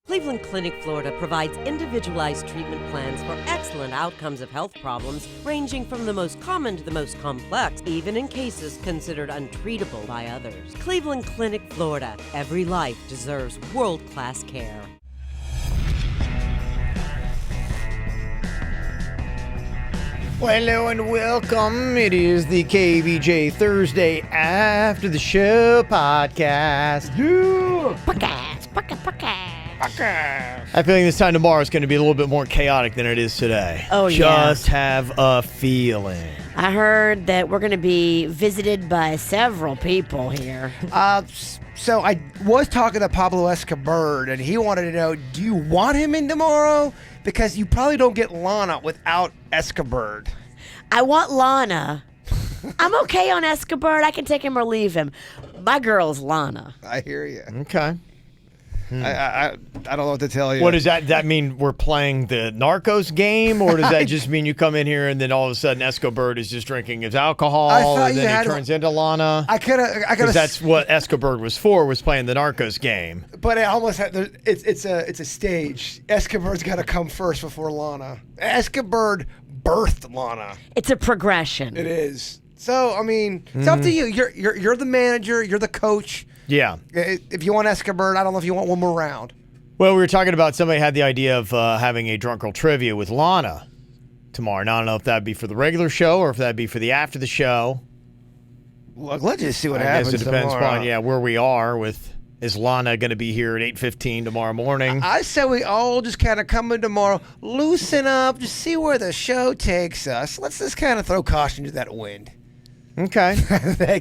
Cleveland Clinic, Florida provides individualized treatment plans for excellent outcomes of health problems ranging from the most common to the most complex, even in cases considered untreatable by others. Cleveland Clinic, Florida. Every life deserves world-class care. Well, hello and welcome. It is the KVJ Thursday After the Show podcast. Yeah! Podcast. I have a feeling this time tomorrow is going to be a little bit more chaotic than it is today. Oh, yeah. Just have a feeling. I heard that we're going to be visited by several people here. So I was talking to Pablo Escobar, and he wanted to know, do you want him in tomorrow? Because you probably don't get Lana without Escobar. I want Lana. I'm okay on Escobar. I can take him or leave him. My girl's Lana. I hear you. Okay. I don't know what to tell you. What does that mean? We're playing the Narcos game, or does that just mean you come in here and then all of a sudden Escobar is just drinking his alcohol, and then he turns into Lana? Because that's what Escobar was for, was playing the Narcos game. But it almost it's a stage. Escobar's got to come first before Lana. Escobar birthed Lana. It's a progression. It is. So I mean, it's up to you. You're the manager. You're the coach. Yeah. If you want Escobar, I don't know if you want one more round. Well, we were talking about somebody had the idea of having a Drunk Girl Trivia with Lana tomorrow. Now, I don't know if that would be for the regular show or if that would be for the after the show. Look, let's just see what happens. I guess it depends tomorrow. upon where we are with. Is Lana going to be here at 8:15 tomorrow morning? I said we all just kind of come in tomorrow, loosen up, just see where the show takes us. Let's just kind of throw caution to that wind. Okay.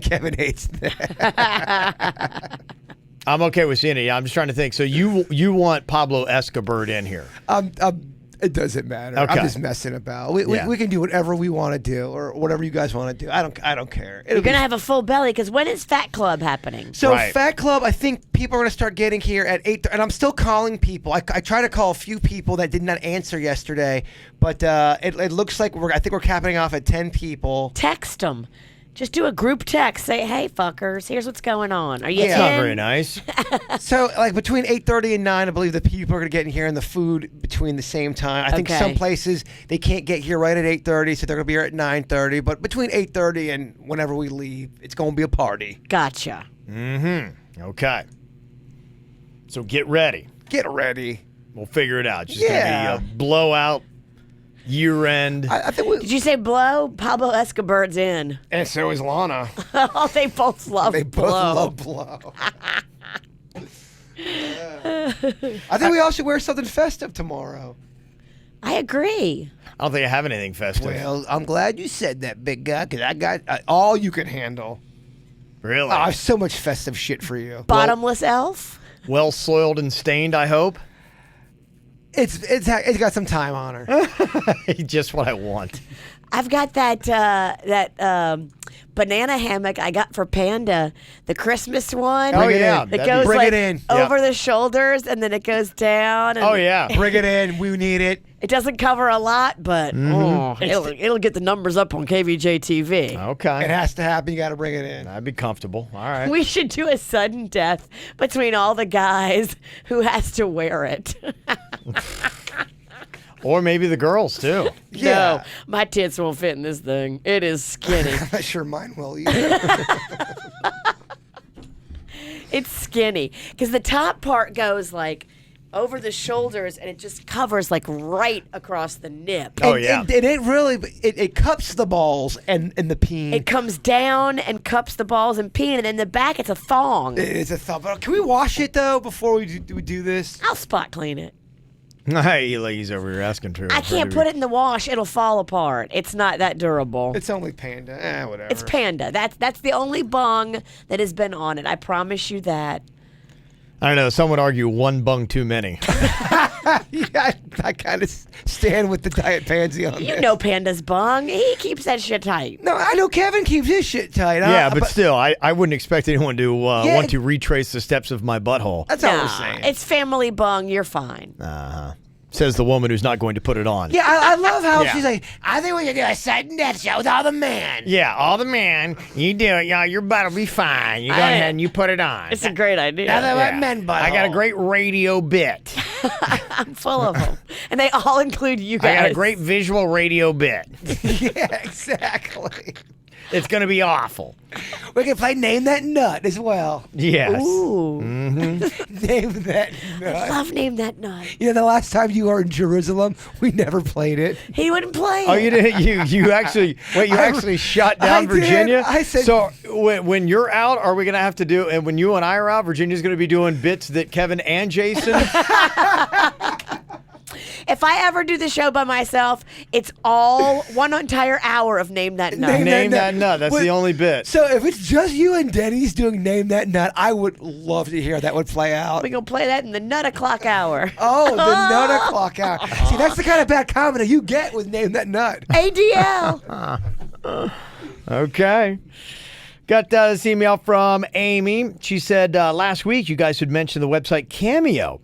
Kevin hates that. I'm okay with seeing it. Yeah, I'm just trying to think. So you want Pablo Escobar in here? It doesn't matter. Okay. I'm just messing about. We can do whatever we want to do, or whatever you guys want to do. I don't care. You're going to have a full belly, because when is Fat Club happening? So Right. Fat Club, I think people are going to start getting here at 8, and I'm still calling people. I try to call a few people that did not answer yesterday, but it looks like I think we're capping off at 10 people. Text them. Just do a group text. Say, hey, fuckers, here's what's going on. Are you That's in? not very nice. So, like, between 8:30 and 9, I believe the people are going to get in here and the food between the same time. I think Okay. some places, they can't get here right at 8:30, so they're going to be here at 9:30. But between 8:30 and whenever we leave, it's going to be a party. Gotcha. Mm-hmm. Okay. So get ready. Get ready. We'll figure it out. It's just going to be a blowout year-end. I think Did you say blow? Pablo Escobar's in. And so is Lana. Oh, they both love They both blow. love blow. I think we all should wear something festive tomorrow. I agree. I don't think I have anything festive. Well, I'm glad you said that, big guy, because I got all you can handle. Really? I have so much festive shit for you. Bottomless elf? Well soiled and stained, I hope. It's got some time on her. Just what I want. I've got that banana hammock I got for Panda, the Christmas one. Oh, yeah. It That'd goes Bring like it in. over the shoulders, and then it goes down. And Oh, yeah. Bring it in. We need it. It doesn't cover a lot, but it'll get the numbers up on KVJ TV. It Okay. has to happen. You got to bring it in. I'd be comfortable. All right. We should do a sudden death between all the guys who has to wear it. Or maybe the girls, too. Yeah. No, my tits won't fit in this thing. It is skinny. I'm not sure mine will either. It's skinny because the top part goes like over the shoulders, and it just covers like right across the nip. Oh, yeah. And it really, it cups the balls and the peen. It comes down and cups the balls and peen, and in the back it's a thong. It's a thumb. Can we wash it, though, before we do this? I'll spot clean it. Hey, ladies over here asking for I can't put it in the wash; it'll fall apart. It's not that durable. It's only Panda. Whatever. It's Panda. That's the only bung that has been on it. I promise you that. I don't know. Some would argue one bung too many. Yeah, I kind of stand with the Diet Pansy on You this. know Panda's bung. He keeps that shit tight. No, I know Kevin keeps his shit tight. Yeah, but still, I wouldn't expect anyone to want it- to retrace the steps of my butthole. That's all we're Nah, saying. it's family bung. You're fine. Uh-huh. says the woman who's not going to put it on. Yeah, I love how Yeah. she's like, I think we should do a sudden death show with all the men. Yeah, all the men, you do it, y'all. Your butt will be fine. You go ahead and you put it on. It's a great idea. Now that what men butt I got a hole. great radio bit. I'm full of them. And they all include you guys. I got a great visual radio bit. Yeah, exactly. It's going to be awful. We can play Name That Nut as well. Yes. Ooh. Name That Nut. Love Name That Nut. You know, the last time you were in Jerusalem, we never played it. He wouldn't play Oh, it. you did? You actually, wait, you actually shut down I did. Virginia? I said- So when you're out, are we going to have to do, and when you and I are out, Virginia's going to be doing bits that Kevin and Jason? If I ever do the show by myself, it's all one entire hour of Name That Nut. Name That Nut. That's Wait, the only bit. So if it's just you and Denny's doing Name That Nut, I would love to hear that would play out. We're going to play that in the nut o'clock hour. Oh, the nut o'clock hour. See, that's the kind of bad comedy you get with Name That Nut. ADL. Okay. Got this email from Amy. She said, last week you guys had mentioned the website Cameo.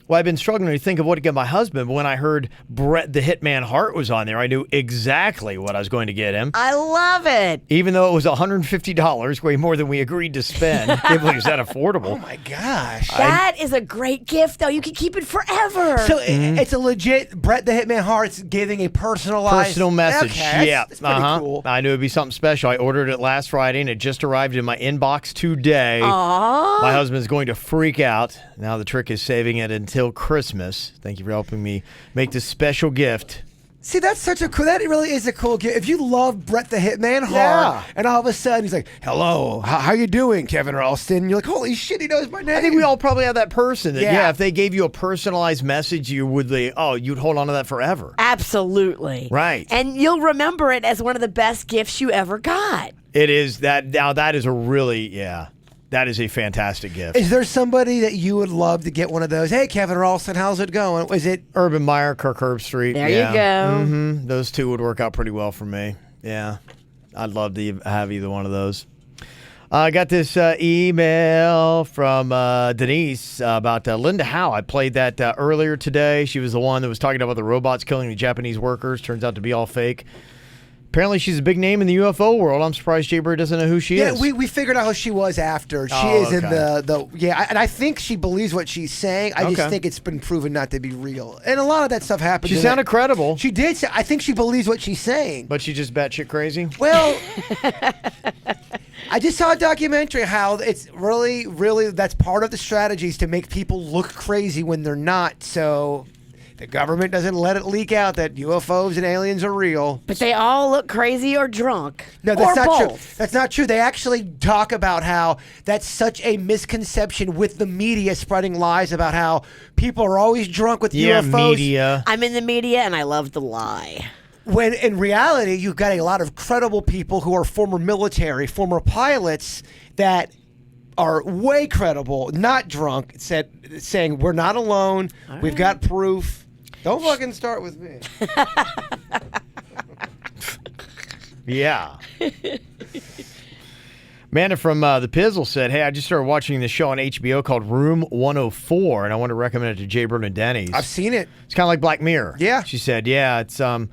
Well, I've been struggling to think of what to get my husband, but when I heard Bret the Hitman Hart was on there, I knew exactly what I was going to get him. I love it. Even though it was $150, way more than we agreed to spend. Can't believe it's that affordable. Oh my gosh. That is a great gift, though. You can keep it forever. So it's a legit Bret the Hitman Hart's giving a personalized Personal message. Okay, Yeah. that's pretty cool. I knew it'd be something special. I ordered it last Friday and it just arrived in my inbox today. Aww. My husband's going to freak out. Now the trick is saving it until Christmas. Thank you for helping me make this special gift. See, that's such a cool. That really is a cool gift. If you love Bret the Hitman Hart, Yeah. and all of a sudden he's like, "Hello, how you doing, Kevin Ralston?" You're like, "Holy shit, he knows my name." I think we all probably have that person that, Yeah. if they gave you a personalized message, you'd hold on to that forever. Absolutely. Right. And you'll remember it as one of the best gifts you ever got. It is that. Now that is that is a fantastic gift. Is there somebody that you would love to get one of those? Hey, Kevin Ralston, how's it going? Is it? Urban Meyer, Kirk Herbstreit. There you go. Mm-hmm. Those two would work out pretty well for me. Yeah. I'd love to have either one of those. I got this email from Denise about Linda Howe. I played that earlier today. She was the one that was talking about the robots killing the Japanese workers. Turns out to be all fake. Apparently, she's a big name in the UFO world. I'm surprised Jay Bird doesn't know who she is. Yeah, we figured out who she was after. She Oh, is in okay. and I think she believes what she's saying. I Okay. just think it's been proven not to be real. And a lot of that stuff happened. She sounded credible, She did. I think she believes what she's saying. but she just batshit crazy. Well, I just saw a documentary how it's really, really, that's part of the strategies to make people look crazy when they're not. So the government doesn't let it leak out that UFOs and aliens are real. But they all look crazy or drunk. No, that's or not true. both. That's not true. They actually talk about how that's such a misconception with the media spreading lies about how people are always drunk with Yeah, UFOs. media. I'm in the media and I love the lie. When in reality, you've got a lot of credible people who are former military, former pilots that are way credible, not drunk, saying we're not alone. We've got proof. Don't fucking start with me. Yeah. Amanda from the Pizzle said, hey, I just started watching this show on HBO called Room 104, and I want to recommend it to Jay Bird and Denny's. I've seen it. It's kind of like Black Mirror. Yeah. She said, yeah, it's kind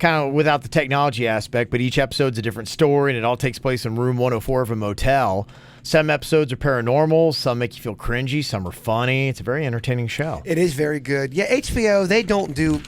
of without the technology aspect, but each episode's a different story, and it all takes place in Room 104 of a motel. Some episodes are paranormal, some make you feel cringy, some are funny. It's a very entertaining show. It is very good. Yeah, HBO, they don't do...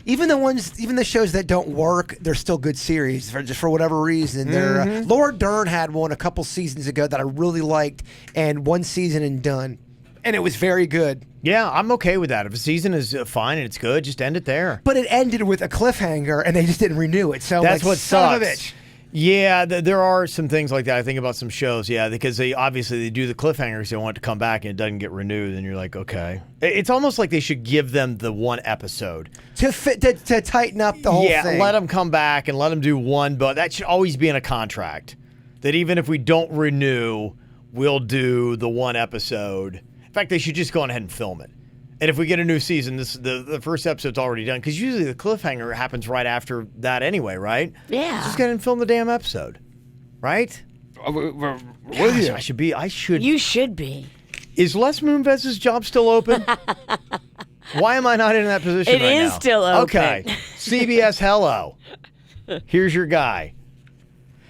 Even the shows that don't work, they're still good series for whatever reason. They're Laura Dern had one a couple seasons ago that I really liked, and one season and done. And it was very good. Yeah, I'm okay with that. If a season is fine and it's good, just end it there. But it ended with a cliffhanger, and they just didn't renew it. So That's what son of a sucks. bitch. Yeah, there are some things like that. I think about some shows, yeah, because they do the cliffhangers. They want it to come back and it doesn't get renewed, and you're like, okay. It's almost like they should give them the one episode To tighten up the whole thing. Yeah, let them come back and let them do one, but that should always be in a contract. That even if we don't renew, we'll do the one episode. In fact, they should just go on ahead and film it. And if we get a new season, the first episode's already done. Because usually the cliffhanger happens right after that anyway, right? Yeah. Just go ahead and film the damn episode. Right? With Gosh, you. I should. You should be. Is Les Moonves' job still open? Why am I not in that position It right is now? still open. Okay. CBS, hello. Here's your guy.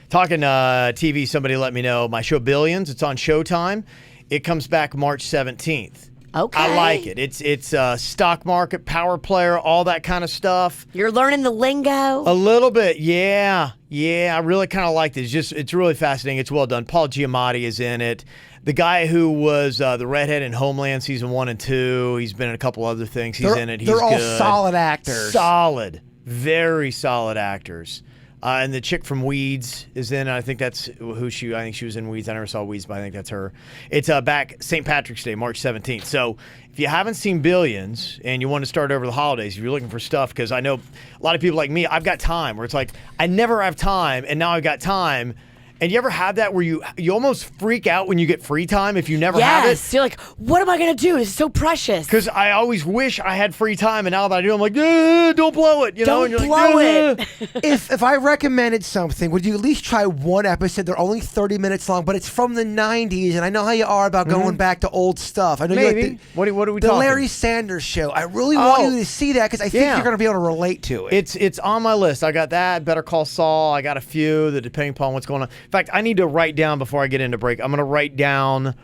Talking TV, somebody let me know. My show Billions, it's on Showtime. It comes back March 17th. Okay. I like it. It's stock market, power player, all that kind of stuff. You're learning the lingo. A little bit, yeah. I really kind of liked it. It's really fascinating. It's well done. Paul Giamatti is in it. The guy who was the redhead in Homeland season 1 and 2. He's been in a couple other things. He's in it. He's They're all good. solid actors. Solid, very solid actors. And the chick from Weeds is in. I think that's who she. I think she was in Weeds. I never saw Weeds, but I think that's her. It's back St. Patrick's Day, March 17th. So if you haven't seen Billions and you want to start over the holidays, if you're looking for stuff, because I know a lot of people like me, I've got time. Where it's like I never have time, and now I've got time. And you ever have that where you almost freak out when you get free time if you never have it? Yes. You're like, what am I going to do? It's so precious. Because I always wish I had free time, and now that I do, I'm like, don't blow it. You know? Don't And you're blow like, it. If I recommended something, would you at least try one episode? They're only 30 minutes long, but it's from the 90s, and I know how you are about going back to old stuff. I know you Maybe. like What are we the talking? Larry Sanders Show. I really want Oh. you to see that because I think Yeah. you're going to be able to relate to it. It's on my list. I got that. Better Call Saul. I got a few that depending upon what's going on. In fact, I need to write down before I get into break. I'm going to write down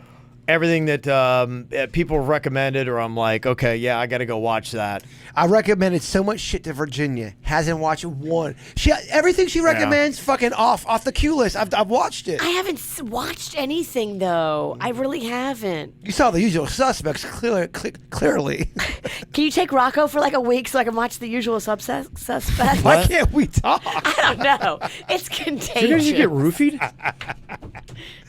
everything that people have recommended, or I'm like, okay, yeah, I got to go watch that. I recommended so much shit to Virginia. Hasn't watched one. Everything she recommends, fucking off the queue list. I've watched it. I haven't watched anything, though. I really haven't. You saw The Usual Suspects clearly. Can you take Rocco for like a week so I can watch The Usual Suspect? Why can't we talk? I don't know. It's contagious. Did you get roofied?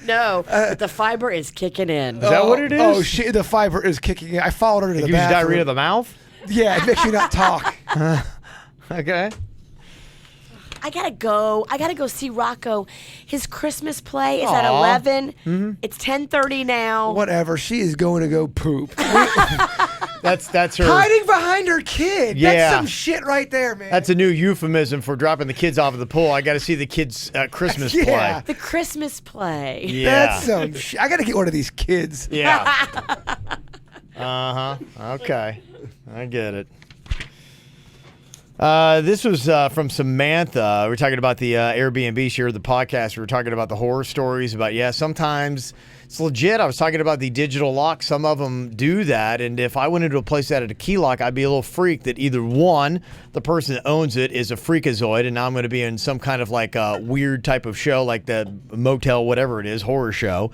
No, but the fiber is kicking in. Is that what it is? Oh shit! The fiber is kicking in. I followed her to the Gives you bathroom. diarrhea of the mouth? Yeah, it makes you not talk. Okay. I gotta go see Rocco. His Christmas play is at Aw. 11. Mm-hmm. It's 10:30 now. Whatever. She is going to go poop. That's her. Hiding behind her kid. Yeah. That's some shit right there, man. That's a new euphemism for dropping the kids off of the pool. I got to see the kids' Christmas Yeah. play. The Christmas play. Yeah. That's some shit. I got to get one of these kids. Yeah. Okay. I get it. This was from Samantha. We're talking about the Airbnb share of the podcast. We were talking about the horror stories about, sometimes it's legit. I was talking about the digital lock. Some of them do that. And if I went into a place that had a key lock, I'd be a little freaked that either one, the person that owns it is a freakazoid, and now I'm going to be in some kind of like a weird type of show, like the motel, whatever it is, horror show.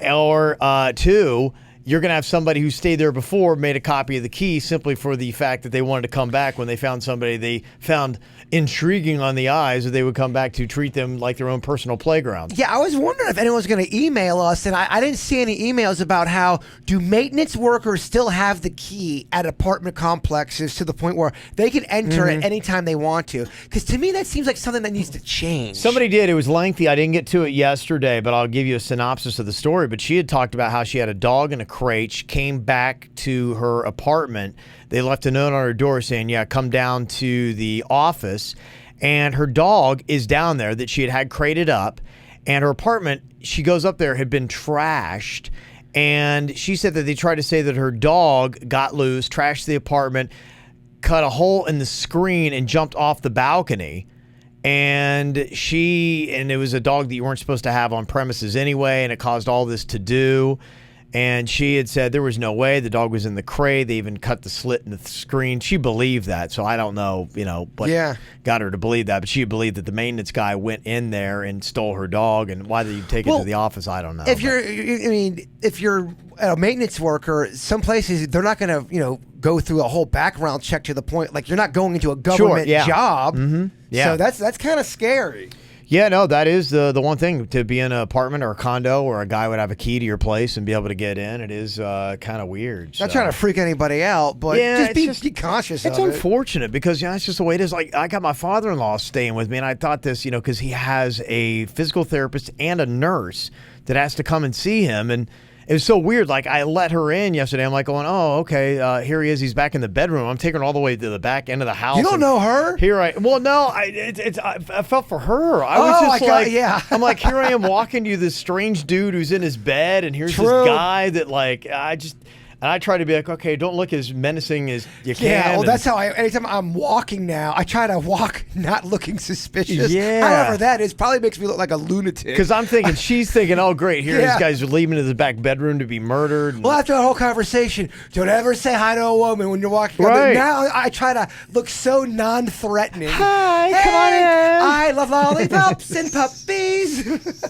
Or two, you're going to have somebody who stayed there before, made a copy of the key simply for the fact that they wanted to come back when they found somebody they found intriguing on the eyes, that they would come back to treat them like their own personal playground. Yeah, I was wondering if anyone's going to email us, and I didn't see any emails about how do maintenance workers still have the key at apartment complexes to the point where they can enter at any time they want to. Because to me, that seems like something that needs to change. Somebody did. It was lengthy. I didn't get to it yesterday, but I'll give you a synopsis of the story. But she had talked about how she had a dog in a crate. She came back to her apartment. They left a note on her door saying, come down to the office. And her dog is down there that she had crated up. And her apartment, she goes up there, had been trashed. And she said that they tried to say that her dog got loose, trashed the apartment, cut a hole in the screen, and jumped off the balcony. And it was a dog that you weren't supposed to have on premises anyway, and it caused all this to do. And she had said there was no way. The dog was in the crate. They even cut the slit in the screen. She believed that. So I don't know, what got her to believe that. But she believed that the maintenance guy went in there and stole her dog. And why did you take it to the office, I don't know. If you're a maintenance worker, some places they're not going to, go through a whole background check to the point like you're not going into a government job. Mm-hmm. Yeah. So that's kind of scary. Yeah, no, that is the one thing, to be in an apartment or a condo where a guy would have a key to your place and be able to get in. It is kind of weird. Not trying to freak anybody out, but just be conscious of it. It's unfortunate because it's just the way it is. Like, I got my father-in-law staying with me, and I thought this, because he has a physical therapist and a nurse that has to come and see him, and it was so weird. Like, I let her in yesterday. I'm like going, oh, okay, here he is. He's back in the bedroom. I'm taking her all the way to the back end of the house. You don't know her? I felt for her. I was just I'm like, here I am walking to this strange dude who's in his bed, and here's this guy that And I try to be like, okay, don't look as menacing as you can. Yeah, well, that's how anytime I'm walking now, I try to walk not looking suspicious. Yeah. However that is, probably makes me look like a lunatic. Because I'm thinking, she's thinking, oh, great, here Yeah. these guys are leaving to the back bedroom to be murdered. Well, after the whole conversation, don't ever say hi to a woman when you're walking. Right. Now I try to look so non-threatening. Hi, Hey, come on in. I love lollipops and puppies.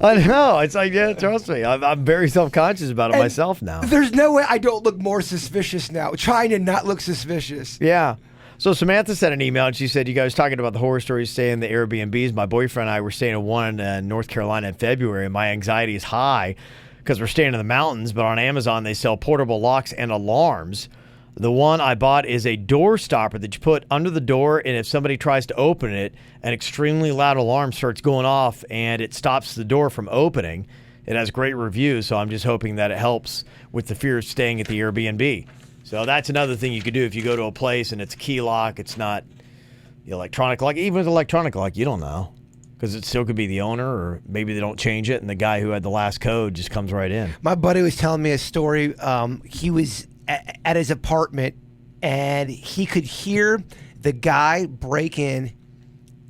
I know. It's like, yeah, trust me. I'm very self-conscious about it And myself now. There's no way I don't look more suspicious now. Trying to not look suspicious. Yeah. So Samantha sent an email and she said, you guys talking about the horror stories staying in the Airbnbs. My boyfriend and I were staying in one in North Carolina in February, and my anxiety is high because we're staying in the mountains, but on Amazon they sell portable locks and alarms. The one I bought is a door stopper that you put under the door, and if somebody tries to open it, an extremely loud alarm starts going off and it stops the door from opening. It has great reviews, so I'm just hoping that it helps with the fear of staying at the Airbnb. So that's another thing you could do if you go to a place and it's a key lock, it's not the electronic lock. Even with electronic lock, you don't know, because it still could be the owner, or maybe they don't change it and the guy who had the last code just comes right in. My buddy was telling me a story. He was at his apartment, and he could hear the guy break in,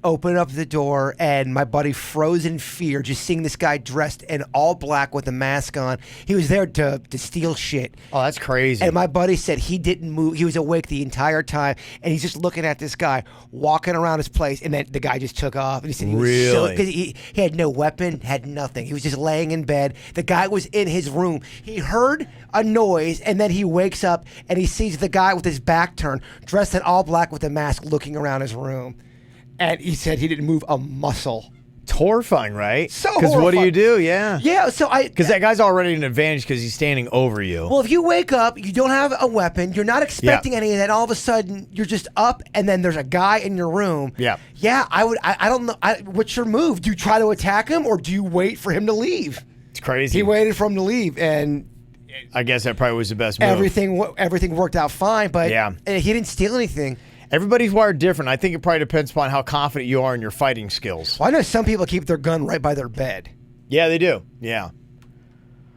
open up the door, and my buddy froze in fear just seeing this guy dressed in all black with a mask on. He was there to steal shit. Oh, that's crazy. And my buddy said he didn't move. He was awake the entire time, and he's just looking at this guy walking around his place, and then the guy just took off. And he said he was Really? because he had no weapon, had nothing. He was just laying in bed. The guy was in his room. He heard a noise, and then he wakes up, and he sees the guy with his back turned, dressed in all black with a mask, looking around his room. And he said he didn't move a muscle. It's horrifying, right? So Because what do you horrifying. do? Yeah. Yeah, so Because that guy's already an advantage because he's standing over you. Well, if you wake up, you don't have a weapon, you're not expecting any of that, all of a sudden you're just up, and then there's a guy in your room. Yeah. Yeah, I don't know. What's your move? Do you try to attack him, or do you wait for him to leave? It's crazy. He waited for him to leave, and I guess that probably was the best move. everything worked out fine, but Yeah. he didn't steal anything. Everybody's wired different. I think it probably depends upon how confident you are in your fighting skills. Well, I know some people keep their gun right by their bed. Yeah, they do. Yeah.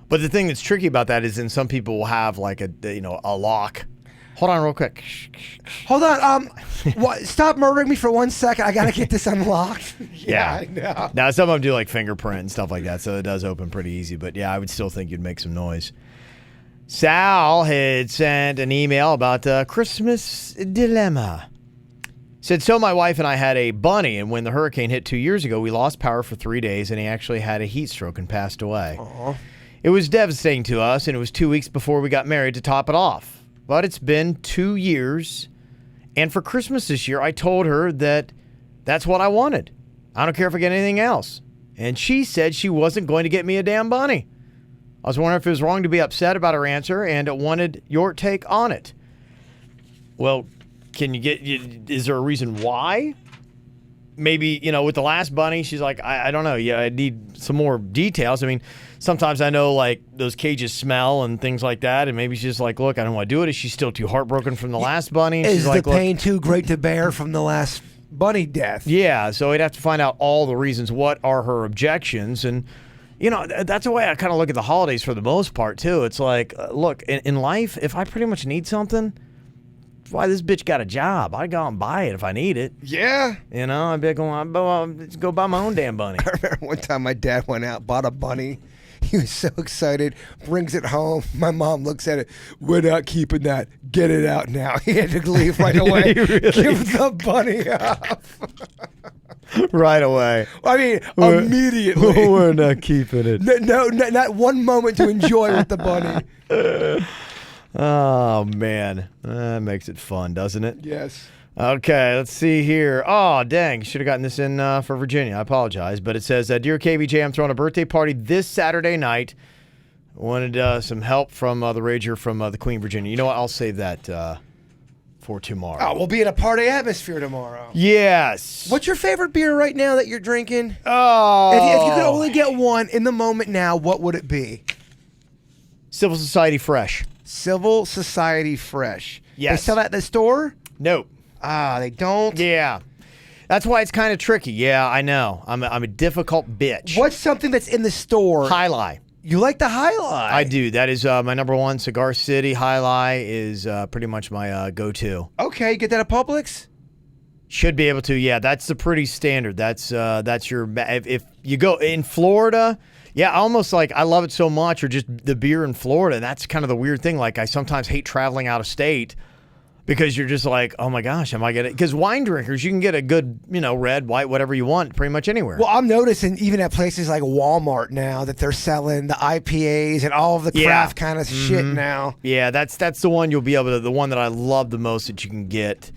But the thing that's tricky about that is then some people will have like a lock. Hold on real quick. Hold on, stop murdering me for 1 second. I gotta get this unlocked. Yeah. I know. Now, some of them do like fingerprint and stuff like that, so it does open pretty easy. But yeah, I would still think you'd make some noise. Sal had sent an email about Christmas dilemma. Said, so my wife and I had a bunny, and when the hurricane hit 2 years ago, we lost power for 3 days, and he actually had a heat stroke and passed away. Aw. It was devastating to us, and it was 2 weeks before we got married to top it off. But it's been 2 years, and for Christmas this year, I told her that that's what I wanted. I don't care if I get anything else. And she said she wasn't going to get me a damn bunny. I was wondering if it was wrong to be upset about her answer and wanted your take on it. Well, is there a reason why? Maybe, with the last bunny, she's like, I don't know. Yeah, I need some more details. I mean, sometimes I know like those cages smell and things like that. And maybe she's just like, look, I don't want to do it. Is she still too heartbroken from the last bunny? Is She's like, the pain too great to bear from the last bunny death? Yeah, so we'd have to find out all the reasons. What are her objections? And, that's the way I kind of look at the holidays for the most part, too. It's like, look, in life, if I pretty much need something, that's why this bitch got a job. I'd go out and buy it if I need it. Yeah. I'd be going, let's go buy my own damn bunny. I remember one time my dad went out, bought a bunny. He was so excited, brings it home. My mom looks at it. We're not keeping that. Get it out now. He had to leave right away. Really? Give the bunny up. Right away. I mean, immediately. We're not keeping it. No, not one moment to enjoy with the bunny. Oh, man. That makes it fun, doesn't it? Yes. Okay, let's see here. Oh, dang. Should have gotten this in for Virginia. I apologize. But it says, Dear KVJ, I'm throwing a birthday party this Saturday night. Wanted some help from the Rager from the Queen, Virginia. You know what? I'll save that for tomorrow. Oh, we'll be in a party atmosphere tomorrow. Yes. What's your favorite beer right now that you're drinking? Oh. If you could only get one in the moment now, what would it be? Civil Society Fresh. Civil Society Fresh. Yes. They sell that at the store? No. Ah, they don't? Yeah. That's why it's kind of tricky. Yeah, I know. I'm a difficult bitch. What's something that's in the store? High Lie. You like the High Life? I do. That is my number one. Cigar City High Life is pretty much my go-to. Okay, get that at Publix? Should be able to. Yeah, that's the pretty standard. That's your if you go in Florida. Yeah, almost like I love it so much, or just the beer in Florida. That's kind of the weird thing. Like I sometimes hate traveling out of state because you're just like, oh my gosh, am I gonna? Because wine drinkers, you can get a good, red, white, whatever you want, pretty much anywhere. Well, I'm noticing even at places like Walmart now that they're selling the IPAs and all of the craft kind of shit now. Yeah, that's the one you'll be able to. The one that I love the most that you can get,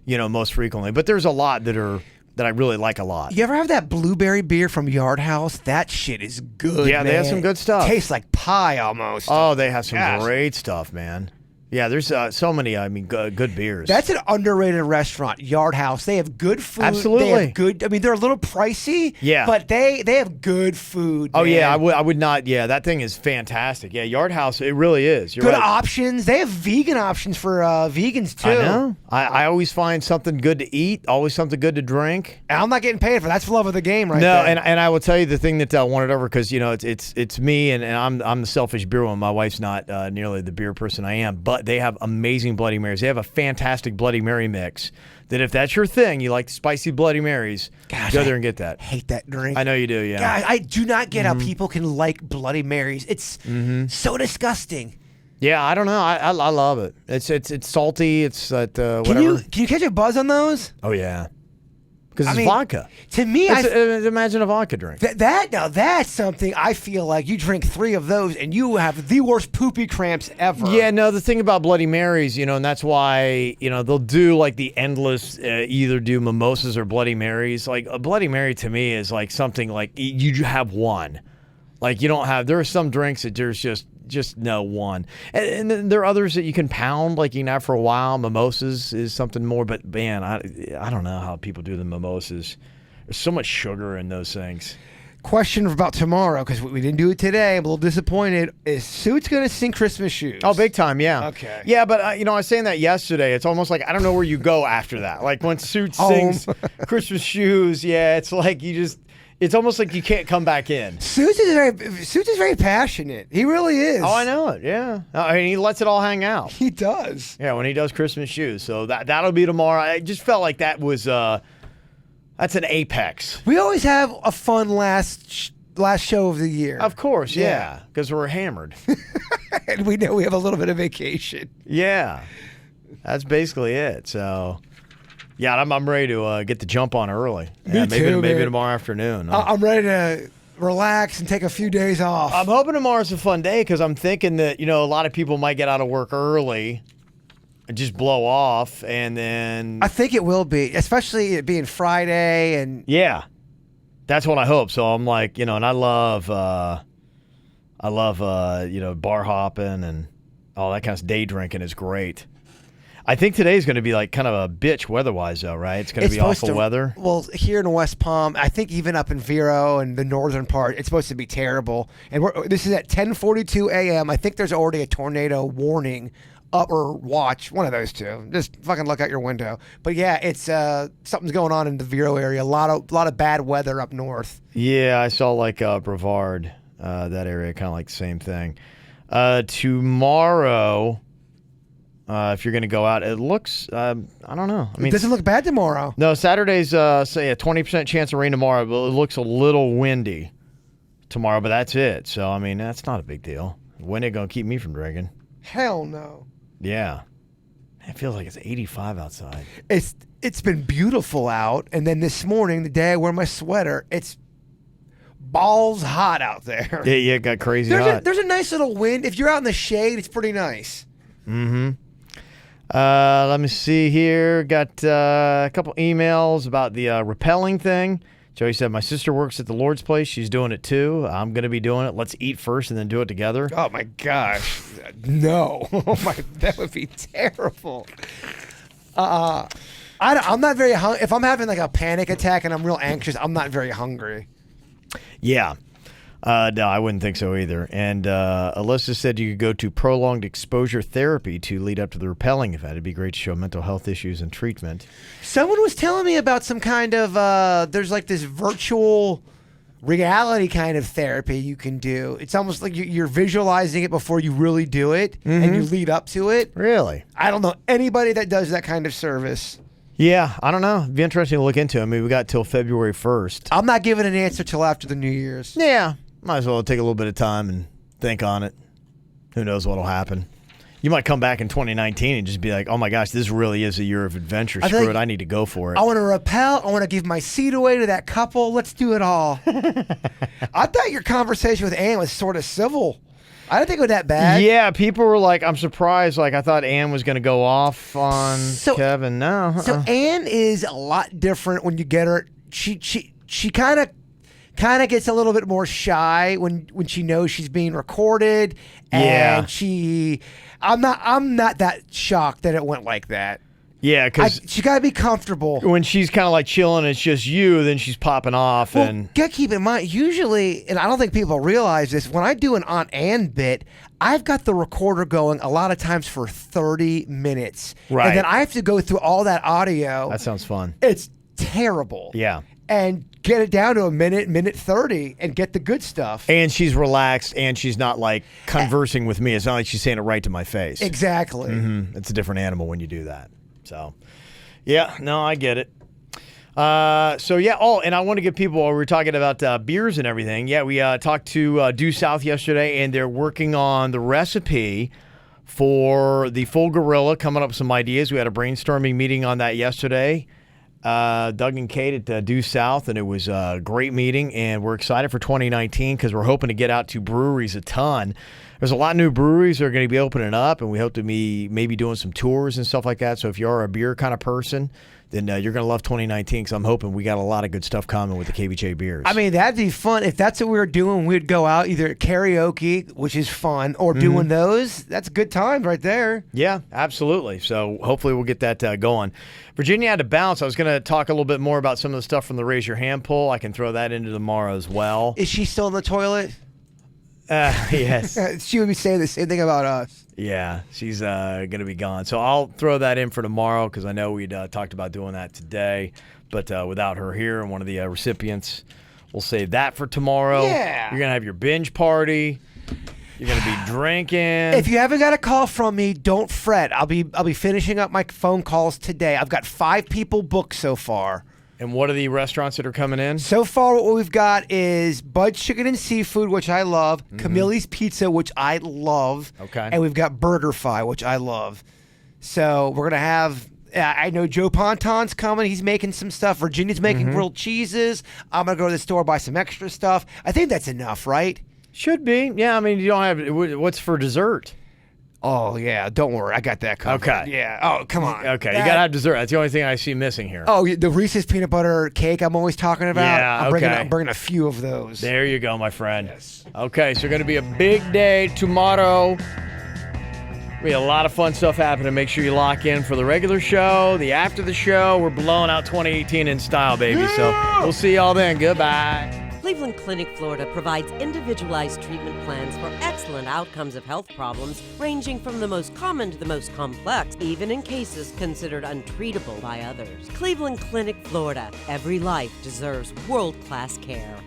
most frequently. But there's a lot that I really like a lot. You ever have that blueberry beer from Yard House? That shit is good. Yeah, man. They have some good stuff. Tastes like pie almost. Oh, they have some great stuff, man. Yeah, there's so many, good beers. That's an underrated restaurant, Yard House. They have good food. Absolutely. They have good, they're a little pricey. Yeah. But they have good food, Oh, man. yeah, I would not. Yeah, that thing is fantastic. Yeah, Yard House, it really is. You're good right. options. They have vegan options for vegans, too. I know. I always find something good to eat, always something good to drink. And I'm not getting paid for that. That's the love of the game right No, there. and I will tell you the thing that I wanted over because, it's me and I'm the selfish beer one. My wife's not nearly the beer person I am, but they have amazing Bloody Marys. They have a fantastic Bloody Mary mix that if that's your thing, you like spicy Bloody Marys, go there and get that. Hate that drink. I know you do, yeah. God, I do not get how people can like Bloody Marys. It's so disgusting. Yeah, I don't know. I love it. It's salty. It's whatever. Can you catch a buzz on those? Oh, yeah. Because it's vodka. To me, imagine a vodka drink. That's something I feel like you drink 3 of those and you have the worst poopy cramps ever. Yeah, no, the thing about Bloody Marys, and that's why, they'll do like the endless, either do mimosas or Bloody Marys. Like a Bloody Mary to me is like something like you have one. Like you don't have, there are some drinks that there's just no one. And then there are others that you can pound, like you can have for a while. Mimosas is something more, but man, I don't know how people do the mimosas. There's so much sugar in those things. Question about tomorrow, because we didn't do it today. I'm a little disappointed. Is Suits going to sing Christmas Shoes? Oh, big time, yeah. Okay. Yeah, but, I was saying that yesterday. It's almost like I don't know where you go after that. Like when Suits sings Christmas Shoes, yeah, it's like it's almost like you can't come back in. Suits is very passionate. He really is. Oh, I know it. Yeah, he lets it all hang out. He does. Yeah, when he does Christmas Shoes. So that'll be tomorrow. I just felt like that was that's an apex. We always have a fun last show of the year. Of course, yeah, because we're hammered. And we know we have a little bit of vacation. Yeah, that's basically it. So. Yeah, I'm ready to get the jump on early. Me too, maybe man. tomorrow afternoon. I'm ready to relax and take a few days off. I'm hoping tomorrow's a fun day because I'm thinking that, a lot of people might get out of work early and just blow off, and then... I think it will be, especially it being Friday and... Yeah, that's what I hope. So I'm like, and I love bar hopping and all that kind of day drinking is great. I think today's going to be like kind of a bitch weather-wise, though, right? It's going to be awful weather. Well, here in West Palm, I think even up in Vero and the northern part, it's supposed to be terrible. And this is at 10:42 a.m. I think there's already a tornado warning up or watch, one of those two. Just fucking look out your window. But yeah, it's something's going on in the Vero area. A lot of bad weather up north. Yeah, I saw like Brevard, that area, kind of like the same thing. Tomorrow. If you're going to go out, it looks, I don't know. I mean, it doesn't look bad tomorrow. No, Saturday's, say a 20% chance of rain tomorrow, but it looks a little windy tomorrow, but that's it. So, I mean, that's not a big deal. Wind ain't going to keep me from drinking. Hell no. Yeah. It feels like it's 85 outside. It's been beautiful out, and then this morning, the day I wear my sweater, it's balls hot out there. Yeah, it got crazy hot. There's a nice little wind. If you're out in the shade, it's pretty nice. Mm-hmm. Let me see here. Got a couple emails about the rappelling thing. Joey said, my sister works at the Lord's Place. She's doing it too. I'm going to be doing it. Let's eat first and then do it together. Oh, my gosh. No. That would be terrible. I'm not very hungry. If I'm having like a panic attack and I'm real anxious, I'm not very hungry. Yeah. No, I wouldn't think so either. And Alyssa said you could go to prolonged exposure therapy to lead up to the rappelling event. It'd be great to show mental health issues and treatment. Someone was telling me about some kind of, there's like this virtual reality kind of therapy you can do. It's almost like you're visualizing it before you really do it, and you lead up to it. Really? I don't know anybody that does that kind of service. Yeah, I don't know. It'd be interesting to look into. I mean, we got till February 1st. I'm not giving an answer till after the New Year's. Yeah, might as well take a little bit of time and think on it. Who knows what'll happen? You might come back in 2019 and just be like, oh my gosh, this really is a year of adventure. Screw it, I need to go for it. I want to rappel. I want to give my seat away to that couple. Let's do it all. I thought your conversation with Ann was sort of civil. I didn't think it was that bad. Yeah, people were like, I'm surprised. Like, I thought Ann was going to go off on Kevin. No. So Ann is a lot different when you get her. She kind of gets a little bit more shy when she knows she's being recorded. And I'm not that shocked that it went like that. Yeah, because she got to be comfortable. When she's kind of like chilling, it's just you, then she's popping off. Well, and keep in mind, usually, and I don't think people realize this, when I do an Aunt Ann bit, I've got the recorder going a lot of times for 30 minutes. Right. And then I have to go through all that audio. That sounds fun. It's terrible. Yeah. And get it down to a minute 30 and get the good stuff. And she's relaxed and she's not like conversing with me. It's not like she's saying it right to my face. Exactly. It's a different animal when you do that. So, yeah, no, I get it. And I want to give people, we were talking about beers and everything. Yeah, we talked to Due South yesterday, and they're working on the recipe for the full gorilla, coming up with some ideas. We had a brainstorming meeting on that yesterday. Doug and Kate at Due South, and it was a great meeting, and we're excited for 2019 because we're hoping to get out to breweries a ton. There's a lot of new breweries that are going to be opening up, and we hope to be maybe doing some tours and stuff like that. So if you are a beer kind of person, then you're going to love 2019 because I'm hoping we got a lot of good stuff coming with the KVJ beers. I mean, that'd be fun. If that's what we were doing, we'd go out either at karaoke, which is fun, or doing those. That's a good time right there. Yeah, absolutely. So hopefully we'll get that going. Virginia had to bounce. I was going to talk a little bit more about some of the stuff from the Raise Your Hand poll. I can throw that into tomorrow as well. Is she still in the toilet? Yes. She would be saying the same thing about us. Yeah, she's going to be gone. So I'll throw that in for tomorrow because I know we'd talked about doing that today. But without her here and one of the recipients, we'll save that for tomorrow. Yeah. You're going to have your binge party. You're going to be drinking. If you haven't got a call from me, don't fret. I'll be finishing up my phone calls today. I've got 5 people booked so far. And what are the restaurants that are coming in? So far, what we've got is Bud's Chicken and Seafood, which I love, Camille's Pizza, which I love, and we've got BurgerFi, which I love. So we're going to have, I know Joe Ponton's coming. He's making some stuff. Virginia's making grilled cheeses. I'm going to go to the store, buy some extra stuff. I think that's enough, right? Should be. Yeah, I mean, you don't have, what's for dessert? Oh, yeah. Don't worry. I got that covered. Okay. Yeah. Oh, come on. Okay. You got to have dessert. That's the only thing I see missing here. Oh, the Reese's peanut butter cake I'm always talking about. Yeah, I'm bringing a few of those. There you go, my friend. Yes. Okay, so going to be a big day tomorrow. Be a lot of fun stuff happening. Make sure you lock in for the regular show, the after the show. We're blowing out 2018 in style, baby. Yeah! So we'll see y'all then. Goodbye. Cleveland Clinic, Florida provides individualized treatment plans for excellent outcomes of health problems ranging from the most common to the most complex, even in cases considered untreatable by others. Cleveland Clinic, Florida. Every life deserves world-class care.